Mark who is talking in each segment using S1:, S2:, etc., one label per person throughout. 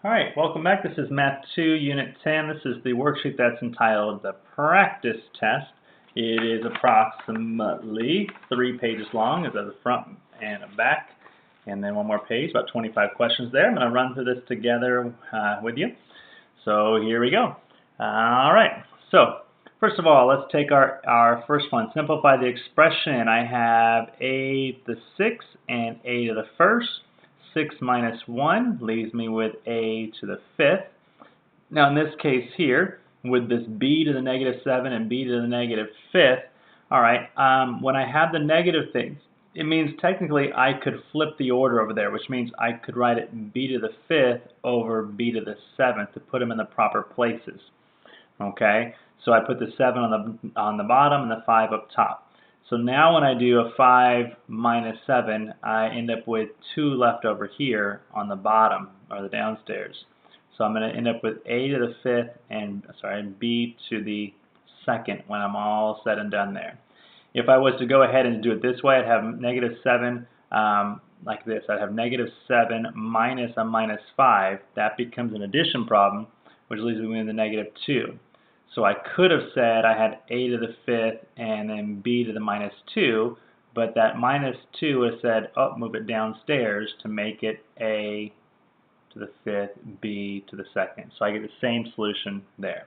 S1: Alright, welcome back. This is Math 2, Unit 10. This is the worksheet that's entitled the Practice Test. It is approximately 3 pages long. It's at the front and a back. And then one more page, about 25 questions there. I'm going to run through this together with you. So here we go. Alright, so first of all, let's take our first one. Simplify the expression. I have a to the 6th and a to the 1st. 6 minus 1 leaves me with a to the 5th. Now in this case here, with this b to the negative 7 and b to the negative 5th, alright, when I have the negative things, it means technically I could flip the order over there, which means I could write it b to the 5th over b to the 7th to put them in the proper places. Okay, so I put the 7 on the bottom and the 5 up top. So now when I do a 5 minus 7, I end up with 2 left over here on the bottom, or the downstairs. So I'm going to end up with a to the 5th and, b to the 2nd when I'm all said and done there. If I was to go ahead and do it this way, I'd have negative 7 like this. I'd have negative 7 minus a minus 5. That becomes an addition problem, which leaves me with a negative 2. So I could have said I had a to the 5th and then b to the minus 2, but that minus 2 would have said, oh, move it downstairs to make it a to the 5th, b to the 2nd. So I get the same solution there.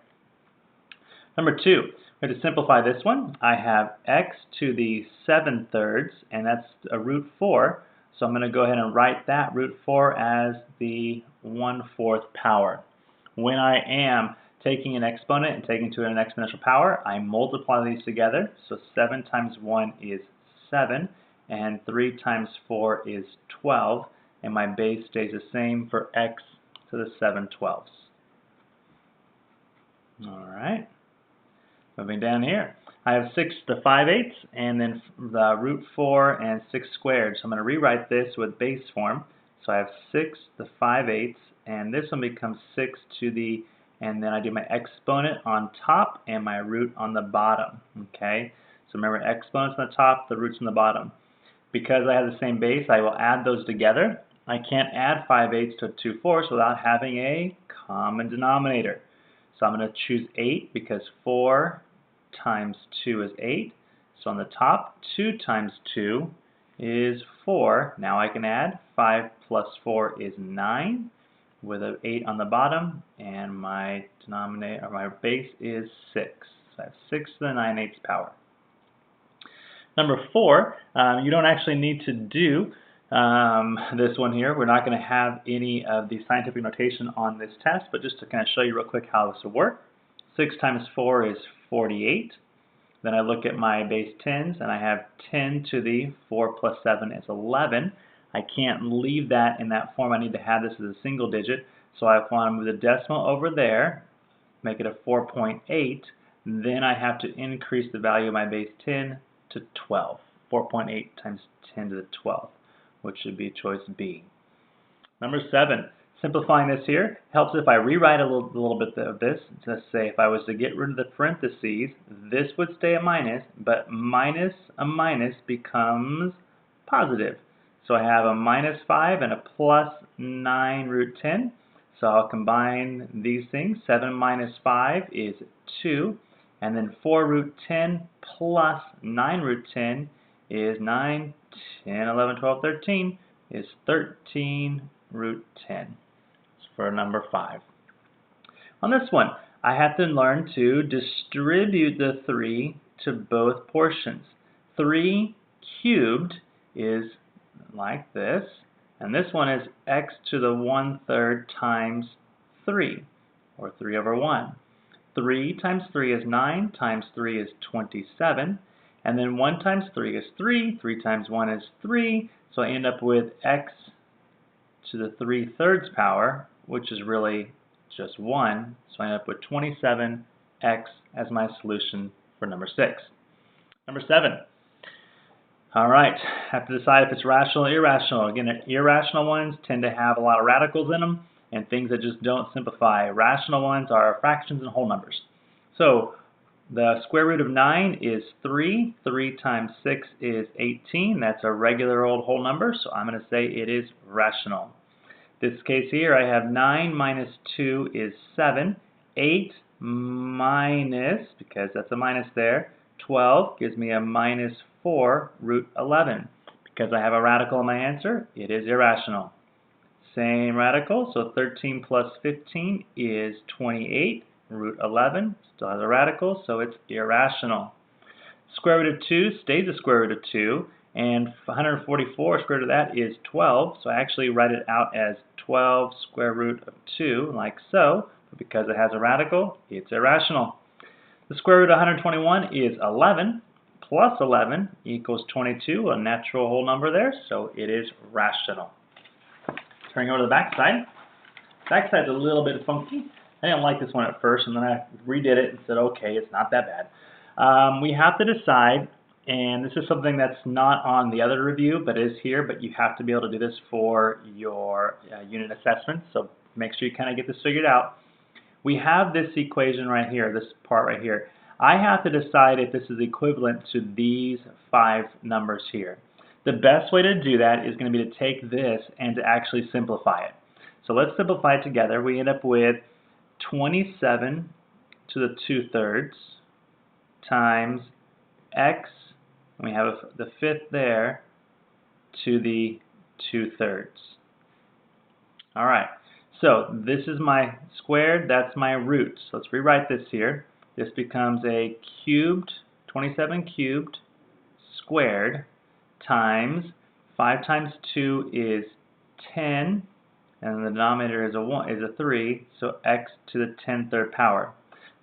S1: Number 2, we have to simplify this one. I have x to the 7/3, and that's a root 4. So I'm going to go ahead and write that root 4 as the 1/4 power. When I am taking an exponent and taking it to an exponential power, I multiply these together. So 7 times 1 is 7, and 3 times 4 is 12, and my base stays the same for x to the 7/12. Alright, moving down here. I have 6 to the 5/8, and then the root 4 and 6 squared. So I'm going to rewrite this with base form. So I have 6 to the 5/8, and this one becomes 6 to the, and then I do my exponent on top and my root on the bottom. Okay, so remember, exponents on the top, the roots on the bottom. Because I have the same base, I will add those together. I can't add 5/8 to 2/4 without having a common denominator. So I'm going to choose 8 because 4 times 2 is 8. So on the top, 2 times 2 is 4. Now I can add 5 plus 4 is 9. With an 8 on the bottom, and my denominator, or my base is 6. So I have 6 to the 9/8 power. Number 4, you don't actually need to do this one here. We're not going to have any of the scientific notation on this test, but just to kind of show you real quick how this will work. 6 times 4 is 48. Then I look at my base 10s, and I have 10 to the 4 plus 7 is 11. I can't leave that in that form. I need to have this as a single digit. So I want to move the decimal over there, make it a 4.8. Then I have to increase the value of my base 10 to 12. 4.8 times 10 to the 12, which should be choice B. Number 7, simplifying this here helps if I rewrite a little bit of this. Let's say if I was to get rid of the parentheses, this would stay a minus, but minus a minus becomes positive. So I have a minus 5 and a plus 9 root 10. So I'll combine these things. 7 minus 5 is 2. And then 4 root 10 plus 9 root 10 is 9, 10, 11, 12, 13 is 13 root 10. That's for number 5. On this one, I have to learn to distribute the 3 to both portions. 3 cubed is like this, and this one is x to the 1/3 times 3, or 3 over 1. 3 times 3 is 9, times 3 is 27, and then 1 times 3 is 3, 3 times 1 is 3, so I end up with x to the 3/3 power, which is really just 1, so I end up with 27x as my solution for number 6. Number 7. Alright, have to decide if it's rational or irrational. Again, irrational ones tend to have a lot of radicals in them and things that just don't simplify. Rational ones are fractions and whole numbers. So the square root of 9 is 3. 3 times 6 is 18. That's a regular old whole number, so I'm going to say it is rational. This case here, I have 9 minus 2 is 7. 8 minus, because that's a minus there, 12 gives me a minus 4 root 11. Because I have a radical in my answer, it is irrational. Same radical, so 13 plus 15 is 28. Root 11 still has a radical, so it's irrational. Square root of 2 stays the square root of 2, and 144 square root of that is 12, so I actually write it out as 12 square root of 2, like so, but because it has a radical, it's irrational. The square root of 121 is 11, plus 11 equals 22, a natural whole number there, so it is rational. Turning over to the back side. Back side's a little bit funky. I didn't like this one at first, and then I redid it and said, okay, it's not that bad. We have to decide, and this is something that's not on the other review, but is here, but you have to be able to do this for your unit assessment, so make sure you kind of get this figured out. We have this equation right here, this part right here. I have to decide if this is equivalent to these 5 numbers here. The best way to do that is going to be to take this and to actually simplify it. So let's simplify it together. We end up with 27 to the 2/3 times x, and we have the 5th there, to the 2/3. Alright, so this is my squared, that's my root. So let's rewrite this here. This becomes a cubed, 27 cubed squared times 5 times 2 is 10, and the denominator is a 3, so x to the 10⁻³ power.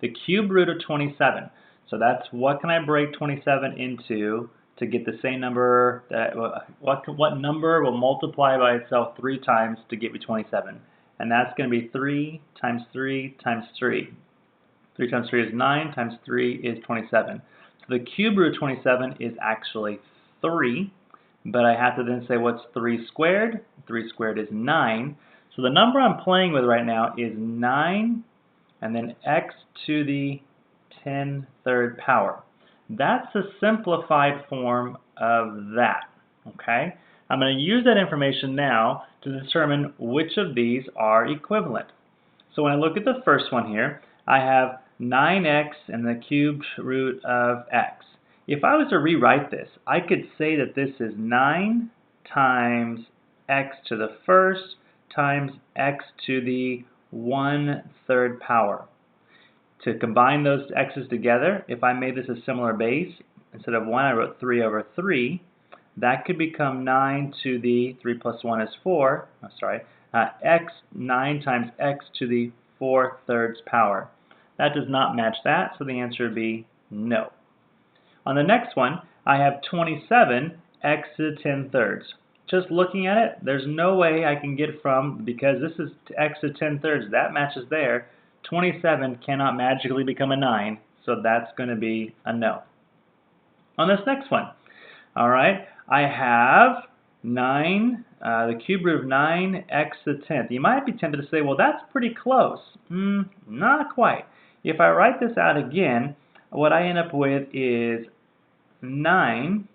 S1: The cube root of 27. So that's what can I break 27 into to get the same number that what number will multiply by itself 3 times to get me 27? And that's going to be 3 times 3 times 3. 3 times 3 is 9, times 3 is 27. So the cube root of 27 is actually 3, but I have to then say what's 3 squared? 3 squared is 9. So the number I'm playing with right now is 9 and then x to the 10⁻³ power. That's a simplified form of that. Okay? I'm going to use that information now to determine which of these are equivalent. So when I look at the first one here, I have 9x and the cubed root of x. If I was to rewrite this, I could say that this is 9 times x to the first times x to the 1/3 power. To combine those x's together, if I made this a similar base, instead of 1 I wrote 3 over 3, that could become 9 to the 3 plus 1 is 4, x 9 times x to the 4/3 power. That does not match that, so the answer would be no. On the next one, I have 27 x to the 10⁻³. Just looking at it, there's no way I can get from, because this is x to the 10⁻³, that matches there. 27 cannot magically become a 9, so that's going to be a no. On this next one, alright, I have 9, the cube root of 9 x to the 10th. You might be tempted to say, well, that's pretty close. Not quite. If I write this out again, what I end up with is 9,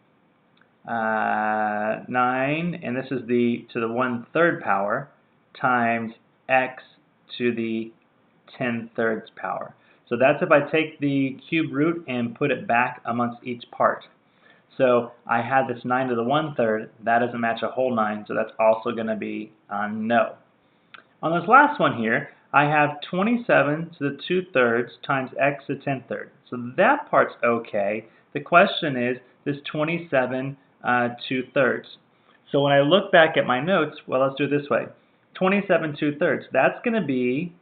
S1: and this is to the 1/3 power, times x to the 10⁻³ power. So that's if I take the cube root and put it back amongst each part. So I had this 9 to the 1/3, that doesn't match a whole 9, so that's also going to be a no. On this last one here, I have 27 to the 2/3 times x to the 10⁻³. So that part's okay. The question is this 27 2/3. So when I look back at my notes, well, let's do it this way. 27 2/3, that's going to be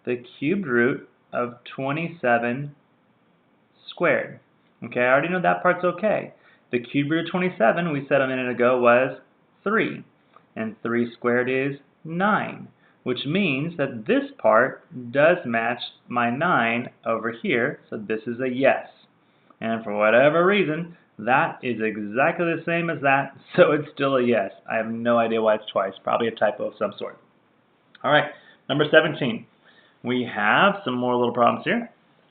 S1: the cubed root of 27 squared. Okay, I already know that part's okay. The cube root of 27, we said a minute ago, was 3. And 3 squared is 9, which means that this part does match my 9 over here, so this is a yes. And for whatever reason, that is exactly the same as that, so it's still a yes. I have no idea why it's twice, probably a typo of some sort. Alright, number 17. We have some more little problems here.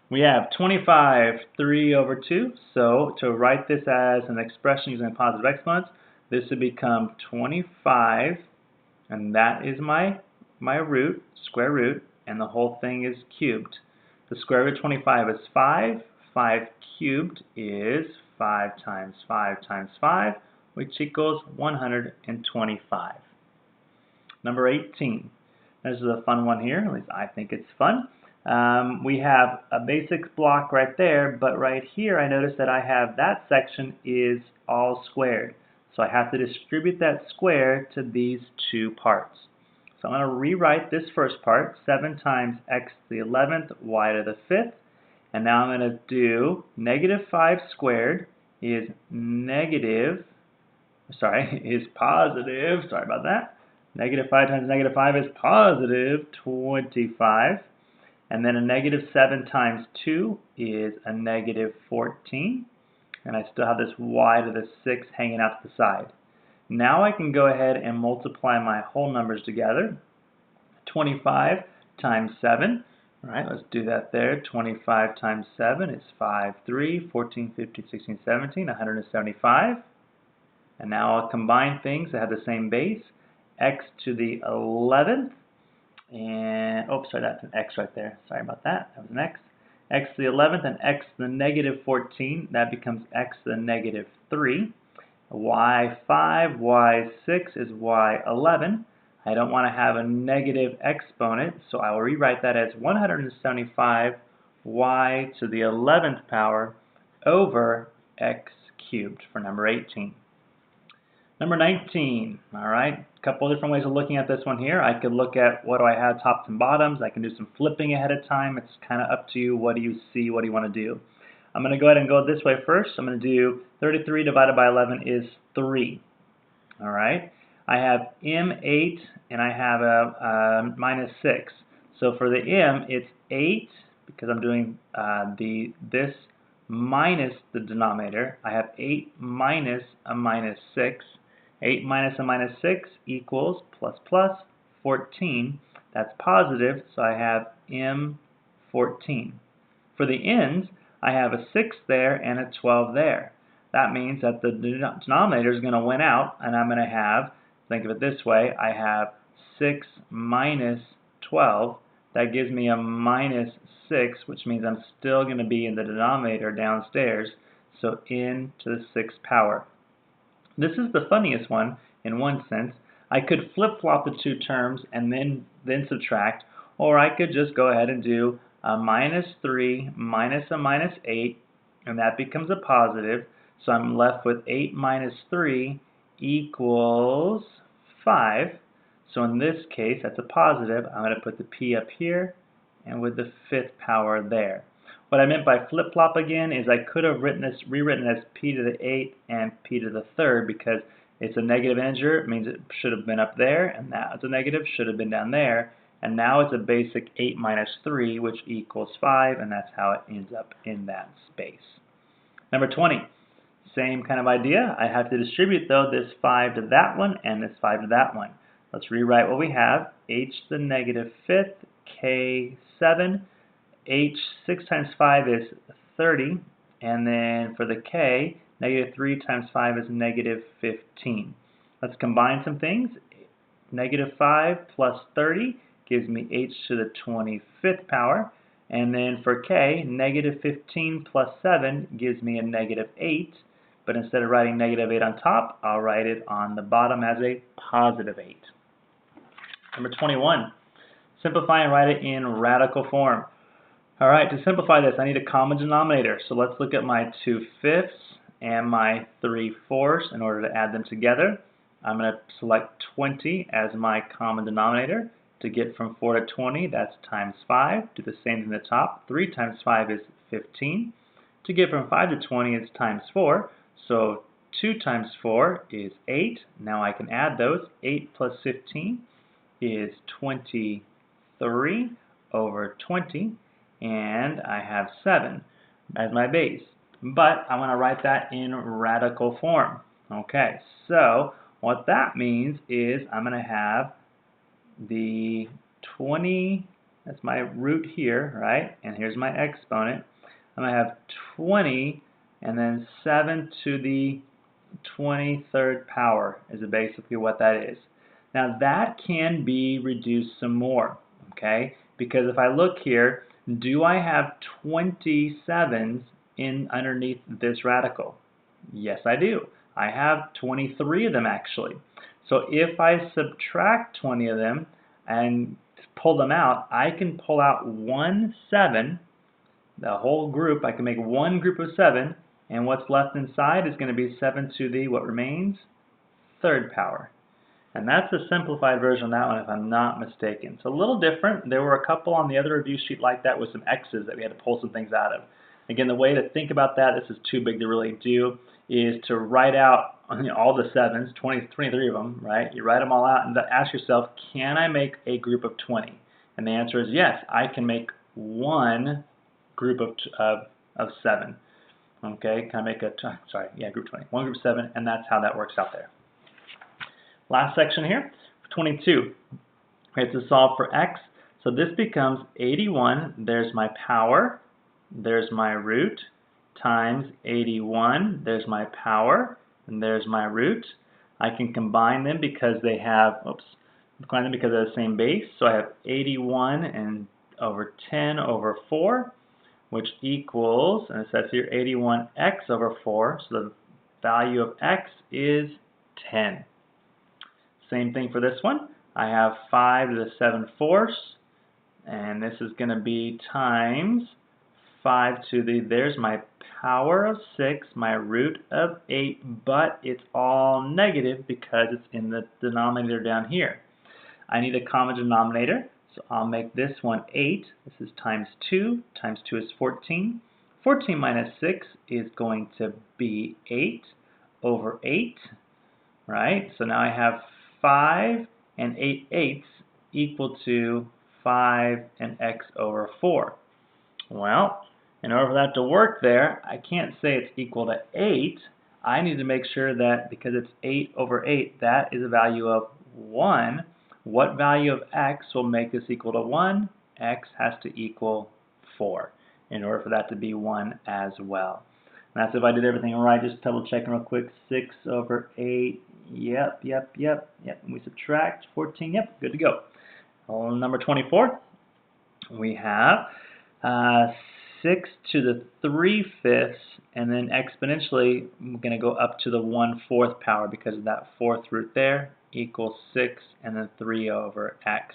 S1: We have 25 3 over 2, so to write this as an expression using positive exponents, this would become 25 And that is my root, square root, and the whole thing is cubed. The square root of 25 is 5. 5 cubed is 5 times 5 times 5, which equals 125. Number 18. This is a fun one here, at least I think it's fun. We have a basic block right there, but right here I notice that I have that section is all squared. So I have to distribute that square to these two parts. So I'm going to rewrite this first part, 7 times x to the 11th, y to the 5th. And now I'm going to do negative 5 squared is positive, sorry about that. Negative 5 times negative 5 is positive 25. And then a negative 7 times 2 is a negative 14. And I still have this y to the 6 hanging out to the side. Now I can go ahead and multiply my whole numbers together. 25 times 7. All right, let's do that there. 25 times 7 is 5, 3, 14, 15, 16, 17, 175. And now I'll combine things that have the same base. X to the 11th. And, oops, sorry, that's an x right there. Sorry about that. That was an x. X to the 11th and x to the negative 14. That becomes x to the negative 3. y5, y6 is y11. I don't want to have a negative exponent, so I will rewrite that as 175 y to the 11th power over x cubed for number 18. Number 19, all right, a couple of different ways of looking at this one here. I could look at what do I have tops and bottoms. I can do some flipping ahead of time. It's kind of up to you. What do you see? What do you want to do? I'm going to go ahead and go this way first. I'm going to do 33 divided by 11 is 3. All right. I have m8 and I have a minus 6. So for the m, it's 8 because I'm doing this minus the denominator. I have 8 minus a minus 6. 8 minus a minus 6 equals plus plus 14. That's positive, so I have m14. For the ends, I have a 6 there and a 12 there. That means that the denominator is going to win out, and I'm going to have, think of it this way, I have 6 minus 12. That gives me a minus 6, which means I'm still going to be in the denominator downstairs, so n to the 6th power. This is the funniest one in one sense. I could flip-flop the two terms and then subtract, or I could just go ahead and do a minus 3 minus a minus 8, and that becomes a positive. So I'm left with 8 minus 3 equals 5. So in this case, that's a positive. I'm going to put the p up here and with the 5th power there. What I meant by flip-flop again is I could have rewritten as p to the 8th and p to the 3rd because it's a negative integer. It means it should have been up there, and that's a negative, should have been down there. And now it's a basic 8 minus 3, which equals 5, and that's how it ends up in that space. Number 20, same kind of idea. I have to distribute, though, this 5 to that one and this 5 to that one. Let's rewrite what we have. H to the negative 5th, k 7. H, 6 times 5 is 30, and then for the k, negative 3 times 5 is negative 15. Let's combine some things. Negative 5 plus 30 gives me h to the 25th power, and then for k, negative 15 plus 7 gives me a negative 8, but instead of writing negative 8 on top, I'll write it on the bottom as a positive 8. Number 21, simplify and write it in radical form. All right, to simplify this, I need a common denominator. So let's look at my 2/5 and my 3/4 in order to add them together. I'm going to select 20 as my common denominator. To get from 4 to 20, that's times 5. Do the same in the top. 3 times 5 is 15. To get from 5 to 20, it's times 4. So 2 times 4 is 8. Now I can add those. 8 plus 15 is 23 over 20. And I have 7 as my base. But I want to write that in radical form. Okay, so what that means is I'm going to have the 20, that's my root here, right? And here's my exponent. I'm going to have 20 and then 7 to the 23rd power is basically what that is. Now that can be reduced some more, okay? Because if I look here, do I have 27s in underneath this radical? Yes, I do. I have 23 of them actually. So if I subtract 20 of them and pull them out, I can pull out 1 7, the whole group. I can make one group of 7, and what's left inside is going to be 7 to the, what remains? Third power. And that's a simplified version of that one if I'm not mistaken. It's a little different. There were a couple on the other review sheet like that with some X's that we had to pull some things out of. Again, the way to think about that, this is too big to really do, is to write out all the 7s, 23 of them, right? You write them all out and ask yourself, can I make a group of 20? And the answer is yes, I can make one group of 7. Okay, can I make group 20. One group of 7, and that's how that works out there. Last section here, 22. We have to solve for x. So this becomes 81. There's my power. There's my root times 81. There's my power, and there's my root. I can combine them because they have, combine them because they're the same base. So I have 81 and over 10 over 4, which equals, and it says here 81x over 4. So the value of x is 10. Same thing for this one. I have 5 to the 7/4, and this is going to be times 5 to the, there's my power of 6, my root of 8, but it's all negative because it's in the denominator down here. I need a common denominator, so I'll make this one 8. This is times 2. Times 2 is 14. 14 minus 6 is going to be 8 over 8, right? So now I have 5 and 8/8 equal to 5 and x over 4. Well, in order for that to work there, I can't say it's equal to 8. I need to make sure that because it's 8 over 8, that is a value of 1. What value of x will make this equal to 1? X has to equal 4 in order for that to be 1 as well. And that's if I did everything right. Just double checking real quick. 6 over 8. Yep. And we subtract 14. Yep, good to go. Number 24. We have 6 to the 3/5, and then exponentially, I'm going to go up to the 1/4 power because of that 4th root there equals 6 and then 3 over x.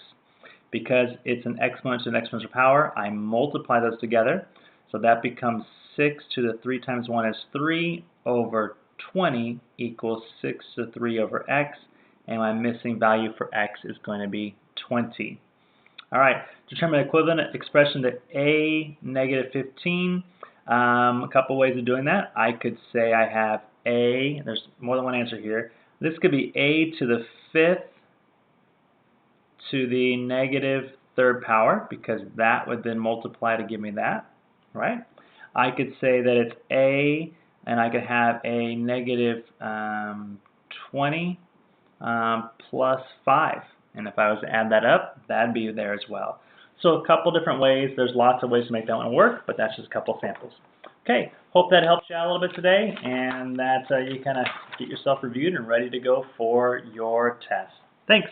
S1: Because it's an exponent to an exponential power, I multiply those together. So that becomes 6 to the 3 times 1 is 3 over 20 equals 6 to the 3 over x, and my missing value for x is going to be 20. All right, determine equivalent expression to a negative 15. A couple ways of doing that. I could say I have a, there's more than one answer here. This could be a to the 5th to the negative 3rd power, because that would then multiply to give me that, right? I could say that it's a, and I could have a negative 20 plus 5. And if I was to add that up, that'd be there as well. So a couple different ways. There's lots of ways to make that one work, but that's just a couple samples. Okay, hope that helps you out a little bit today, and that you kind of get yourself reviewed and ready to go for your test. Thanks.